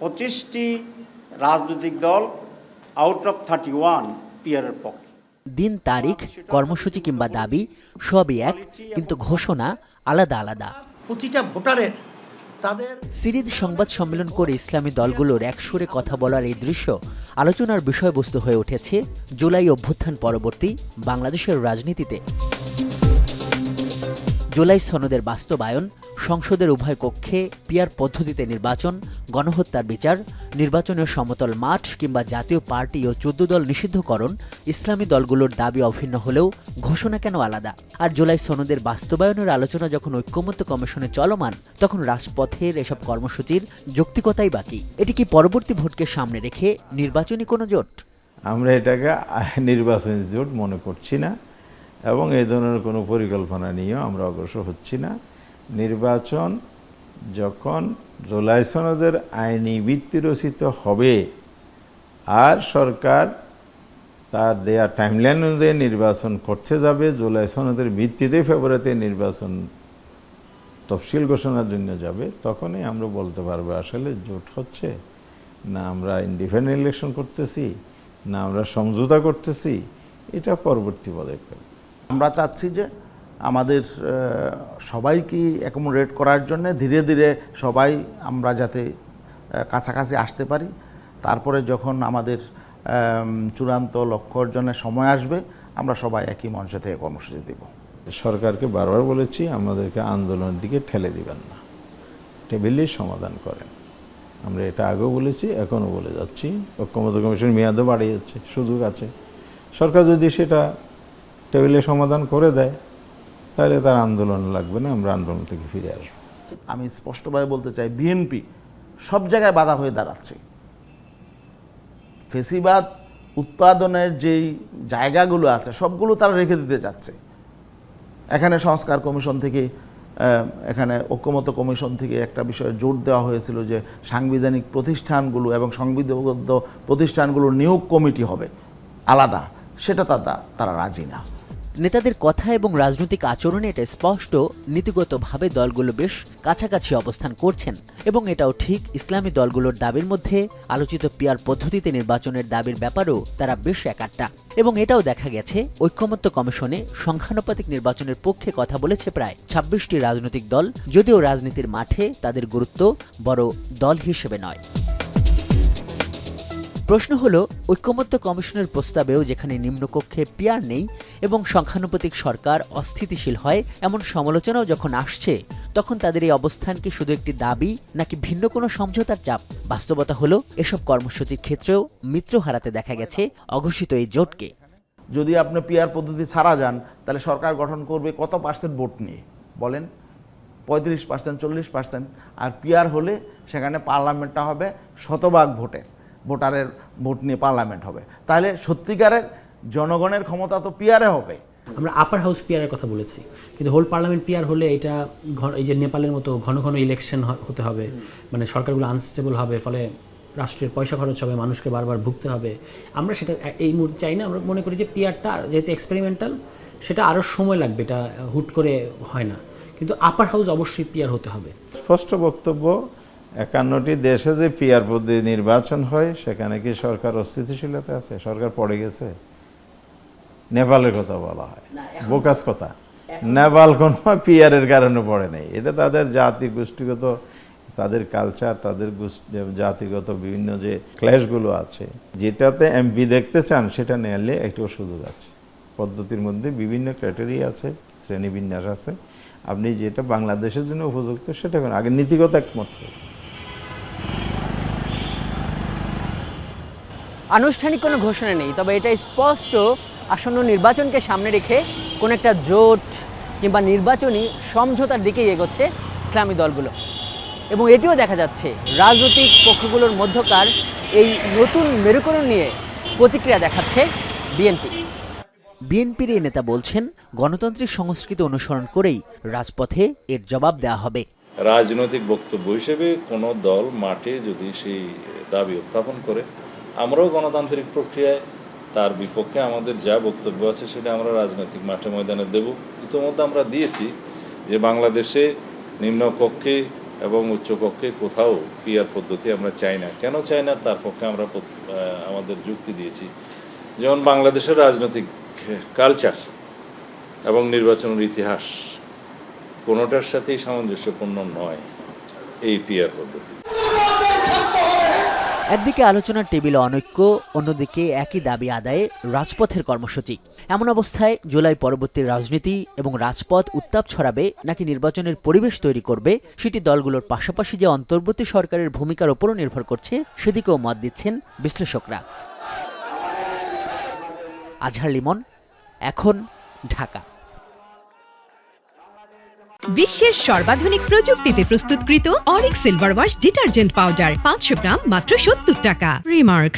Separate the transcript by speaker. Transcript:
Speaker 1: 25টি রাজনৈতিক দল out of 31 পিয়ারের পক্ষে।
Speaker 2: দিন, তারিখ, কর্মসূচি কিংবা দাবি সবই এক, কিন্তু ঘোষণা আলাদা আলাদা।
Speaker 3: প্রতিটা ভোটারের তাদের
Speaker 2: সিরিজ সংবাদ সম্মেলন করে ইসলামী দলগুলোর একসুরে কথা বলার এই দৃশ্য আলোচনার বিষয়বস্তু হয়ে উঠেছে জুলাই অভ্যুত্থান পরবর্তী বাংলাদেশের রাজনীতিতে। জুলাই সনদের বাস্তবায়ন, সংসদের উভয় কক্ষে পিয়ার পদ্ধতিতে নির্বাচন, গণহত্যার বিচার, নির্বাচনের সমতল মাঠ কিংবা জাতীয় পার্টি ও 14 দল নিষিদ্ধকরণ ইসলামী দলগুলোর দাবি অভিন্ন হলেও ঘোষণা কেন আলাদা? আর জুলাই সনদের বাস্তবায়নের আলোচনা যখন ঐক্যমত্য কমিশনে চলমান, তখন রাজপথের এসব কর্মসূচির যৌক্তিকতাই বাকি। এটি কি পরবর্তী ভোটকে সামনে রেখে নির্বাচনী কোনো জোট?
Speaker 4: আমরা এটাকে নির্বাচনী জোট মনে করছি না এবং এই ধরনের কোনো পরিকল্পনা নিয়েও আমরা অগ্রসর হচ্ছি না। নির্বাচন যখন জুলাই সনদের আইনি ভিত্তি রচিত হবে আর সরকার তার দেয়া টাইমলাইন অনুযায়ী নির্বাচন করতে যাবে, জুলাই সনদের ভিত্তিতে ফেব্রুয়ারিতে নির্বাচন তফসিল ঘোষণার জন্য যাবে, তখনই আমরা বলতে পারবো আসলে জোট হচ্ছে না আমরা ইন্ডিপেন্ডেন্ট ইলেকশন করতেছি না আমরা সমঝোতা করতেছি। এটা পরবর্তী পদক্ষেপ।
Speaker 3: আমরা চাচ্ছি যে আমাদের সবাইকে অ্যাকোমোডেট করার জন্য ধীরে ধীরে সবাই আমরা যাতে কাছাকাছি আসতে পারি। তারপরে যখন আমাদের চূড়ান্ত লক্ষ্য অর্জনের সময় আসবে, আমরা সবাই একই মঞ্চে থেকে কর্মসূচি দেব।
Speaker 4: সরকারকে বারবার বলেছি আমাদেরকে আন্দোলনের দিকে ঠেলে দিবেন না, টেবিলেই সমাধান করেন। আমরা এটা আগেও বলেছি, এখনও বলে যাচ্ছি। ঐক্যমত্য কমিশন মেয়াদও বাড়িয়েছে, সুযোগ আছে। সরকার যদি সেটা টেবিলে সমাধান করে দেয় তাহলে তার আন্দোলন লাগবে না, আমরা আন্দোলন থেকে ফিরে আসবো।
Speaker 3: আমি স্পষ্টভাবে বলতে চাই, বিএনপি সব জায়গায় বাধা হয়ে দাঁড়াচ্ছে। ফেসিবাদ উৎপাদনের যেই জায়গাগুলো আছে সবগুলো তারা রেখে দিতে চাচ্ছে। এখানে সংস্কার কমিশন থেকে, এখানে ঐক্যমত্য কমিশন থেকে একটা বিষয়ে জোর দেওয়া হয়েছিল যে সাংবিধানিক প্রতিষ্ঠানগুলো এবং সংবিধিবদ্ধ প্রতিষ্ঠানগুলোর নিয়োগ কমিটি হবে আলাদা, সেটা তারা রাজি না।
Speaker 2: নেতাদের কথা এবং রাজনৈতিক আচরণে এটা স্পষ্ট, নীতিগতভাবে দলগুলো বেশ কাছাকাছি অবস্থান করছেন। এবং এটাও ঠিক, ইসলামী দলগুলোর দাবির মধ্যে আলোচিত পিয়ার পদ্ধতিতে নির্বাচনের দাবির ব্যাপারেও তারা বেশ একাট্টা। এবং এটাও দেখা গেছে ঐক্যমত্য কমিশনে সংখ্যানুপাতিক নির্বাচনের পক্ষে কথা বলেছে প্রায় 26টি রাজনৈতিক দল, যদিও রাজনীতির মাঠে তাদের গুরুত্ব বড় দল হিসেবে নয়। প্রশ্ন হলো, ঐক্যমত্য কমিশনের প্রস্তাবেও যেখানে নিম্নকক্ষে পিয়ার নেই এবং সংখ্যানুপাতিক সরকার অস্থিতিশীল হয়, এমন সমালোচনাও যখন আসছে, তখন তাদের এই অবস্থান কি শুধু একটি দাবি নাকি ভিন্ন কোনো সমঝোতার চাপ? বাস্তবতা হলো, এসব কর্মসূচির ক্ষেত্রেও মিত্র হারাতে দেখা গেছে অঘোষিত এই জোটকে।
Speaker 3: যদি আপনি পিয়ার পদ্ধতি ছাড়া যান, তাহলে সরকার গঠন করবে কত পার্সেন্ট ভোট নিয়ে বলেন? 35%, 40%। আর পিয়ার হলে সেখানে পার্লামেন্টটা হবে শতভাগ ভোটারের ভোট নিয়ে পার্লামেন্ট হবে। তাহলে সত্যিকারের জনগণের ক্ষমতা তো পিয়ারে হবে।
Speaker 5: আমরা আপার হাউস পিয়ারের কথা বলেছি, কিন্তু হোল পার্লামেন্ট পিয়ার হলে এটা এই যে নেপালের মতো ঘন ঘন ইলেকশন হতে হবে, মানে সরকারগুলো আনস্টেবল হবে, ফলে রাষ্ট্রের পয়সা খরচ হবে, মানুষকে বারবার ভুগতে হবে। আমরা সেটা এই মুহূর্তে চাই না। আমরা মনে করি যে পিয়ারটা যেহেতু এক্সপেরিমেন্টাল, সেটা আরও সময় লাগবে, এটা হুট করে হয় না। কিন্তু আপার হাউস অবশ্যই পিয়ার হতে হবে।
Speaker 4: স্পষ্ট বক্তব্য, 51টি দেশে যে পিয়ার পদ্ধতি নির্বাচন হয় সেখানে কি সরকার অস্থিতিশীলতা আছে? সরকার পড়ে গেছে? নেপালের কথা বলা হয়, বোকাস কথা। নেপাল কোনো পিয়ারের কারণে পড়ে নেই। এটা তাদের জাতি গোষ্ঠীগত, তাদের কালচার, তাদের জাতিগত বিভিন্ন যে ক্ল্যাশগুলো আছে, যেটাতে এমপি দেখতে চান সেটা নেয়ালে একটু সুযোগ আছে। পদ্ধতির মধ্যে বিভিন্ন ক্রাইটেরিয়া আছে, শ্রেণীবিন্যাস আছে। আপনি যেটা বাংলাদেশের জন্য উপযুক্ত সেটা আগে নীতিগত একমত।
Speaker 2: আনুষ্ঠানিক কোনো ঘোষণা নেই, তবে এটা স্পষ্ট আসন্ন নির্বাচনকে সামনে রেখে কোনো একটা জোট কিংবা নির্বাচনী সমঝোতার দিকেই এগোচ্ছে ইসলামী দলগুলো। এবং এটিও দেখা যাচ্ছে রাজনৈতিক পক্ষগুলোর মধ্যকার এই নতুন মেরুকরণ নিয়ে প্রতিক্রিয়া দেখাচ্ছে বিএনপির এই নেতা বলছেন, গণতান্ত্রিক সংস্কৃতি অনুসরণ করেই রাজপথে এর জবাব দেওয়া হবে।
Speaker 6: রাজনৈতিক বক্তব্য হিসেবে কোনো দল মাঠে যদি সেই দাবি উত্থাপন করে, আমরাও গণতান্ত্রিক প্রক্রিয়ায় তার বিপক্ষে আমাদের যা বক্তব্য আছে সেটা আমরা রাজনৈতিক মাঠে ময়দানে দেব। ইতিমধ্যে আমরা দিয়েছি যে বাংলাদেশে নিম্নকক্ষে এবং উচ্চকক্ষে কোথাও পিআর পদ্ধতি আমরা চাই না। কেন চাই না তার পক্ষে আমরা আমাদের যুক্তি দিয়েছি। যেমন বাংলাদেশের রাজনৈতিক কালচার এবং নির্বাচনের ইতিহাস কোনোটার সাথেই সামঞ্জস্যপূর্ণ নয় এই পিআর পদ্ধতি।
Speaker 2: একদিকে আলোচনার টেবিলে অনৈক্য, অন্যদিকে একই দাবি আদায়ে রাজপথের কর্মসূচি। এমন অবস্থায় জুলাই পরবর্তী রাজনীতি এবং রাজপথ উত্তাপ ছড়াবে নাকি নির্বাচনের পরিবেশ তৈরি করবে, সেটি দলগুলোর পাশাপাশি যে অন্তর্বর্তী সরকারের ভূমিকার উপরও নির্ভর করছে, সেদিকেও মত দিচ্ছেন বিশ্লেষকরা। আজহার লিমন, এখন, ঢাকা।
Speaker 7: বিশ্বের সর্বাধুনিক প্রযুক্তিতে প্রস্তুতকৃত Arik silver wash detergent powder 500 গ্রাম মাত্র 70 টাকা। রিমার্ক।